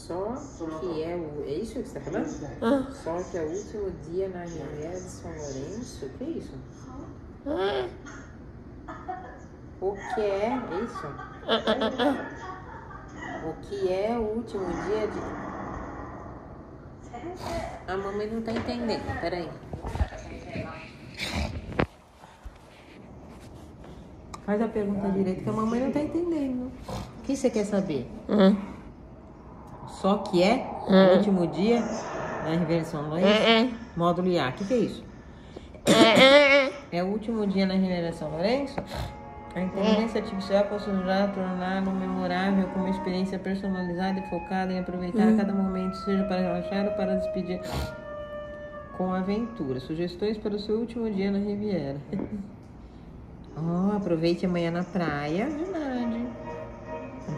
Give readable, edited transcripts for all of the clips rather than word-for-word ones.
Só que é isso que você tá falando? Só que é o último dia na Riviera de São Lourenço? O que é isso? O que é isso? O que é o último dia de... A mamãe não tá entendendo, peraí. Faz a pergunta direito que a mamãe não tá entendendo. O que você quer saber? Só que é o último dia na Riviera de São Lourenço? Módulo IA, o que é isso? É o último dia na Riviera de São Lourenço? A inteligência artificial poderá torná-lo memorável como uma experiência personalizada e focada em aproveitar cada momento, seja para relaxar ou para despedir com aventura. Sugestões para o seu último dia na Riviera. Aproveite amanhã na praia, verdade.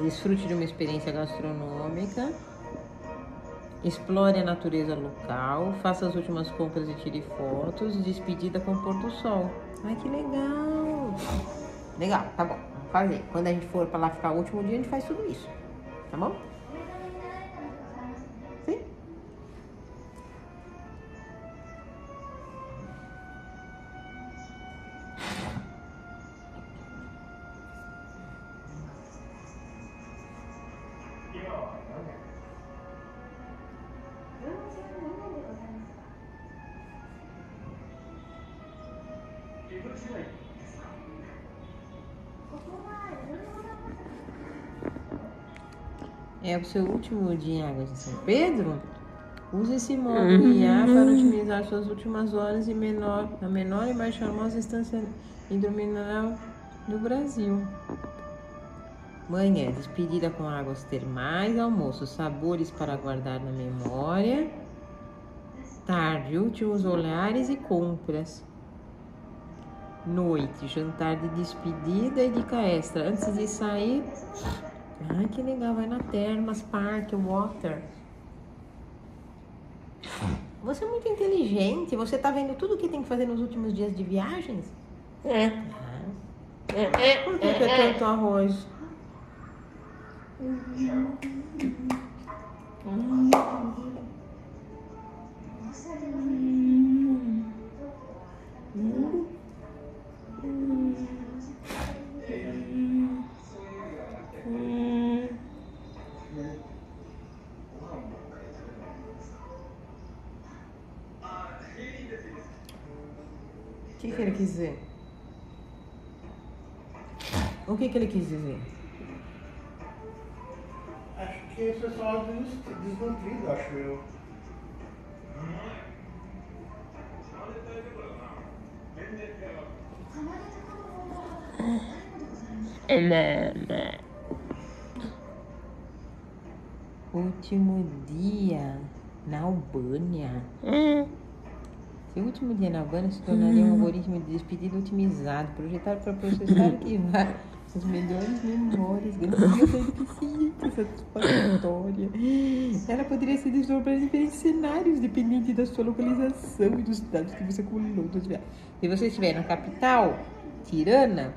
Desfrute de uma experiência gastronômica. Explore a natureza local. Faça as últimas compras e tire fotos. Despedida com o pôr do sol. Ai, que legal! Legal, tá bom. Vamos fazer. Quando a gente for pra lá ficar o último dia, a gente faz tudo isso. Tá bom? Sim? É o seu último dia em Águas de São Pedro? Use esse módulo IA para otimizar suas últimas horas e a menor e mais charmosa estância hidromineral do Brasil. Manhã, despedida com águas termais, almoço, sabores para guardar na memória. Tarde, últimos olhares e compras. Noite, jantar de despedida e dica extra. Antes de sair... Ai, que legal, vai na Termas, Park, Water. Você é muito inteligente, você tá vendo tudo que tem que fazer nos últimos dias de viagens? Por que é tanto arroz? O que ele quis dizer? O que ele quis dizer? Acho que esse pessoal desnutrido, acho eu. Último dia na Albânia. Seu último dia na Albânia se tornaria um algoritmo de despedida otimizado, projetado para processar e arquivar as melhores memórias, garantindo a eficiência satisfatória. Ela poderia ser desdobrada em diferentes cenários, dependente da sua localização e dos dados que você acumulou. Se você estiver na capital, Tirana,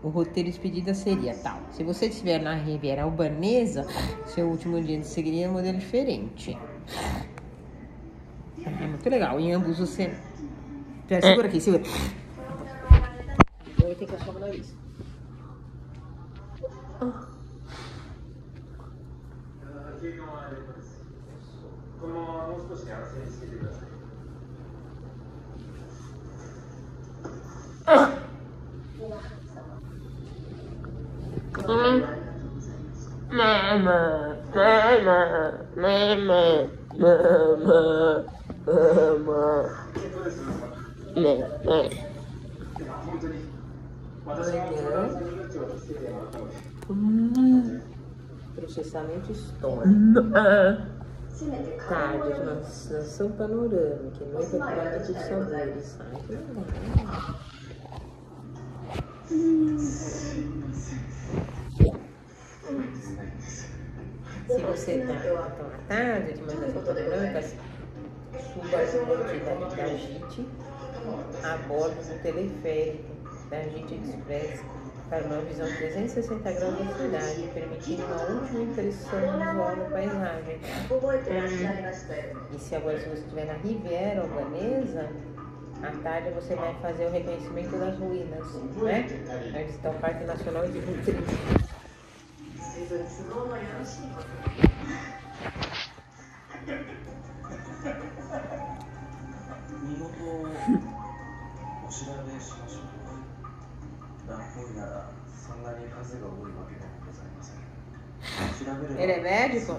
o roteiro de despedida seria tal. Se você estiver na Riviera Albanesa, seu último dia seguiria um modelo diferente. É muito legal. Em ambos você... Segura aqui, segura. Eu vou ter que achar o nariz. Processamento histórico. Tarde, nação panorâmica, noite prato de sabores. Ai, que legal. Se você está à tarde, de manhã panorâmica, da JIT a bordo do teleférico da JIT Express para uma visão 360 graus da cidade, permitindo uma última impressão visual da paisagem. E se agora, se você estiver na Riviera Albanesa, à tarde você vai fazer o reconhecimento das ruínas, né? Vai visitar o Parque Nacional de Butri. そんなに数が多いわけでもございません。調べれば Ele é médico?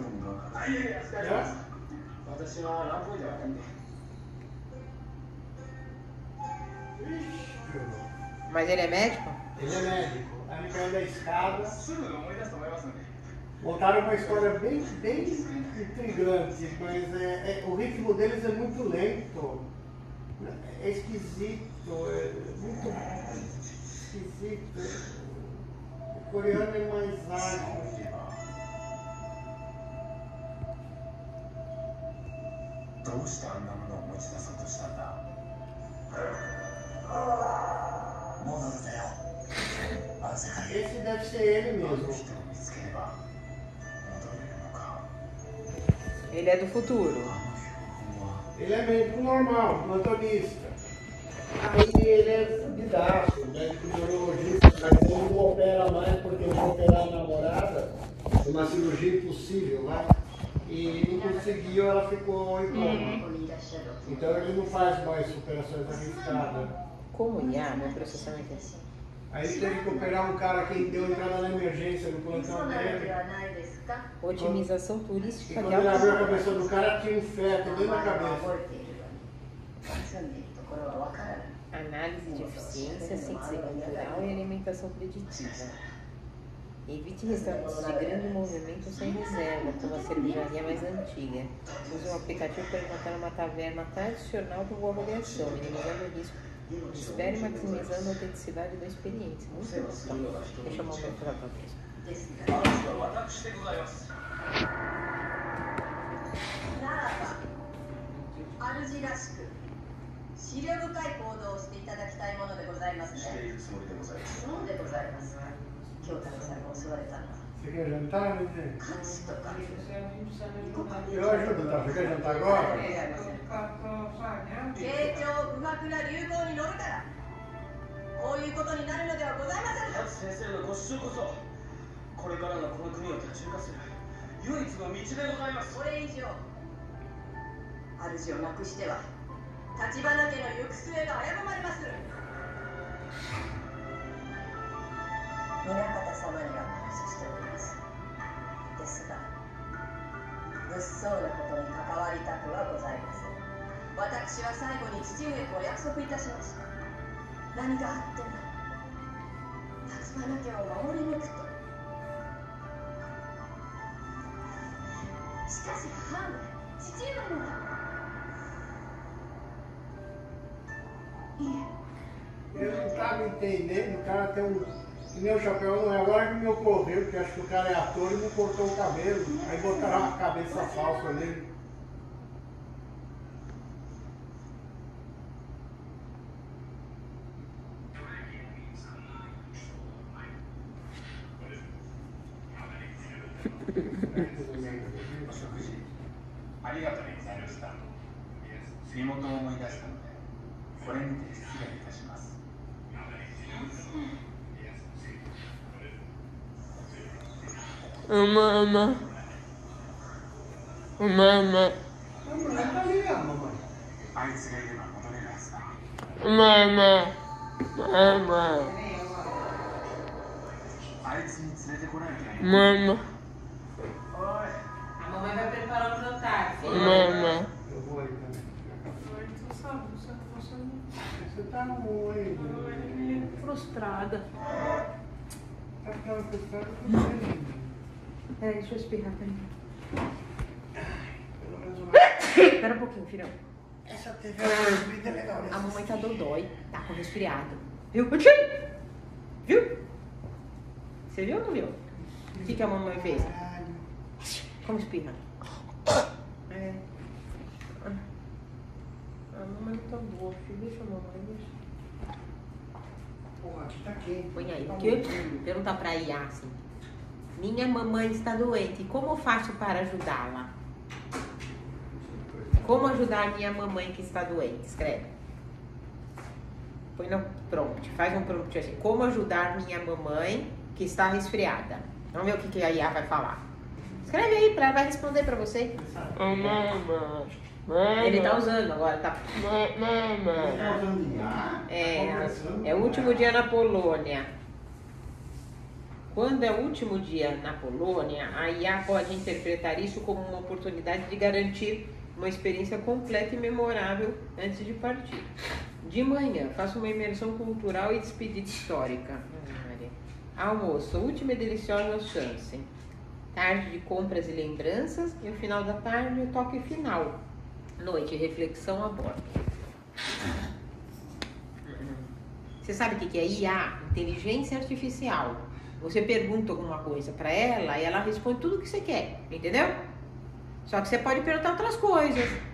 私はランボイではないんで。Mas ele é médico? Ele é médico. Aí ele caiu da escada. Montaram uma história bem intrigante, mas o ritmo deles é muito lento. É esquisito, é muito esquisito. O coreano é mais ágil. どうしてあんなものを持ち出そうとしたんだ。もうなんだよ。あの世界 Esse deve ser ele あの mesmo. 人を見つければ戻れるのか。 Ele é do futuro. あの標本は Ele é médico normal, plantonista. Aí ele é didático, médico neurologista, mas ele não opera mais porque ele foi operar a namorada, uma cirurgia impossível lá, e não conseguiu, ela ficou em coma. Então ele não faz mais operações arriscadas. Como IA, meu processamento é assim. Aí ele teve que operar um cara que deu entrada na emergência no plantão dele. Otimização E turística quando de ele alto abriu a nível. cabeça do cara, tinha um feto dentro da cabeça. Análise de eficiência, síntese cultural e alimentação preditiva. Evite restaurantes de grande movimento sem reserva, como a cervejaria mais antiga. Use um aplicativo para encontrar uma taverna tradicional com boa avaliação, minimizando o risco de espera e maximizando a autenticidade da experiência. Muito bom. Então, deixa eu mostrar para vocês. 私でございます。ならば、主らしく、思慮深い行動をしていただきたいものでございますね。しているつもりでございます。そうでございます。京太郎さんが襲われたのは、 Você quer jantar, né? 価値とか、 Eu ajudo, tá? Você quer jantar agora? 慶長不惑な流行に乗るから、こういうことになるのではございませんか。先生のご主張こそ、これからのこの国を立ち行かせる唯一の道でございます。これ以上、主をなくしては、立花家の行く末が危ぶまれます。宗方様には感謝しております。ですが、物騒なことに関わりたくはございません。私は最後に父上とお約束いたしました。何があっても、立花家を守り抜くと。しかし母上、父上のは。いえ。Eu não estava entendendo, o cara tem um. Que nem o chapéu não é agora que me ocorreu, porque acho que o cara é ator e não cortou o cabelo. Aí botaram uma cabeça falsa nele. Mama. Mama. Tá ali, a mamãe. Mama. Mama. Mama. A mamãe vai preparar o jantar, filho. Mama. Eu vou aí também. Você tá muito Frustrada. Tá ficando frustrado com você. Peraí, deixa eu espirrar, peraí. Pelo menos uma... Espera um pouquinho, filhão. Essa TV é legal. A mamãe tá dodói, tá com resfriado. Viu? Viu? Você viu ou não viu? O que a mamãe fez? Como espirra? É. tá boa, filho. Deixa a mamãe, deixa. Porra, aqui tá quente. Põe aí. Tá Porque bom. perguntar pra Iá assim. Minha mamãe está doente. Como faço para ajudá-la? Como ajudar minha mamãe que está doente? Escreve. Põe no prompt. Faz um prompt assim. Como ajudar minha mamãe que está resfriada? Vamos ver o que a Iá vai falar. Escreve aí, vai responder pra você. Ele tá usando agora, tá? Ele tá usando IA? É o último dia na Polônia. Quando é o último dia na Polônia, a IA pode interpretar isso como uma oportunidade de garantir uma experiência completa e memorável antes de partir. De manhã, faça uma imersão cultural e despedida histórica. Almoço, última e deliciosa chance. Tarde de compras e lembranças. E o final da tarde, o toque final. Noite, reflexão a bordo. Você sabe o que é IA? Inteligência artificial. Você pergunta alguma coisa pra ela e ela responde tudo o que você quer, entendeu? Só que você pode perguntar outras coisas.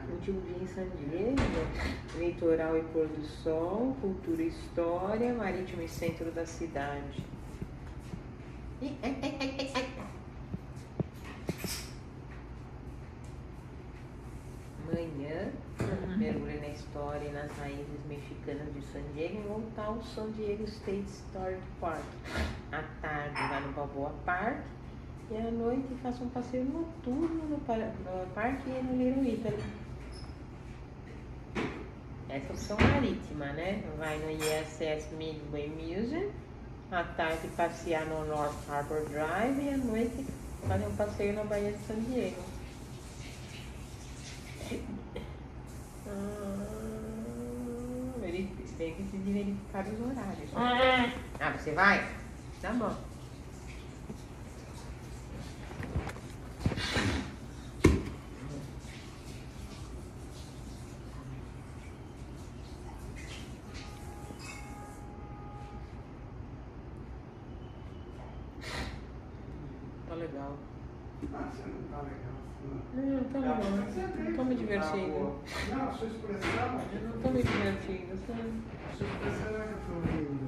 Último dia em San Diego, litoral e pôr do sol, cultura e história, marítimo e centro da cidade. Manhã, mergulhe na história e nas raízes mexicanas de San Diego e voltar ao San Diego State Historic Park. À tarde, vá no Balboa Park. E à noite, faça um passeio noturno no parque e no Little Italy. Essa opção marítima, né? Vai no ISS Midway Museum, à tarde passear no North Harbor Drive e à noite fazer um passeio na Baía de San Diego. Ele tem que se verificar os horários. Né? Ah, você vai? Tá bom. Tá legal. Ah, você não tá legal. Não, tá legal. Não tô me divertindo. Não, a sua expressão. Eu não tô me divertindo, sabe? A sua expressão é que eu tô rindo.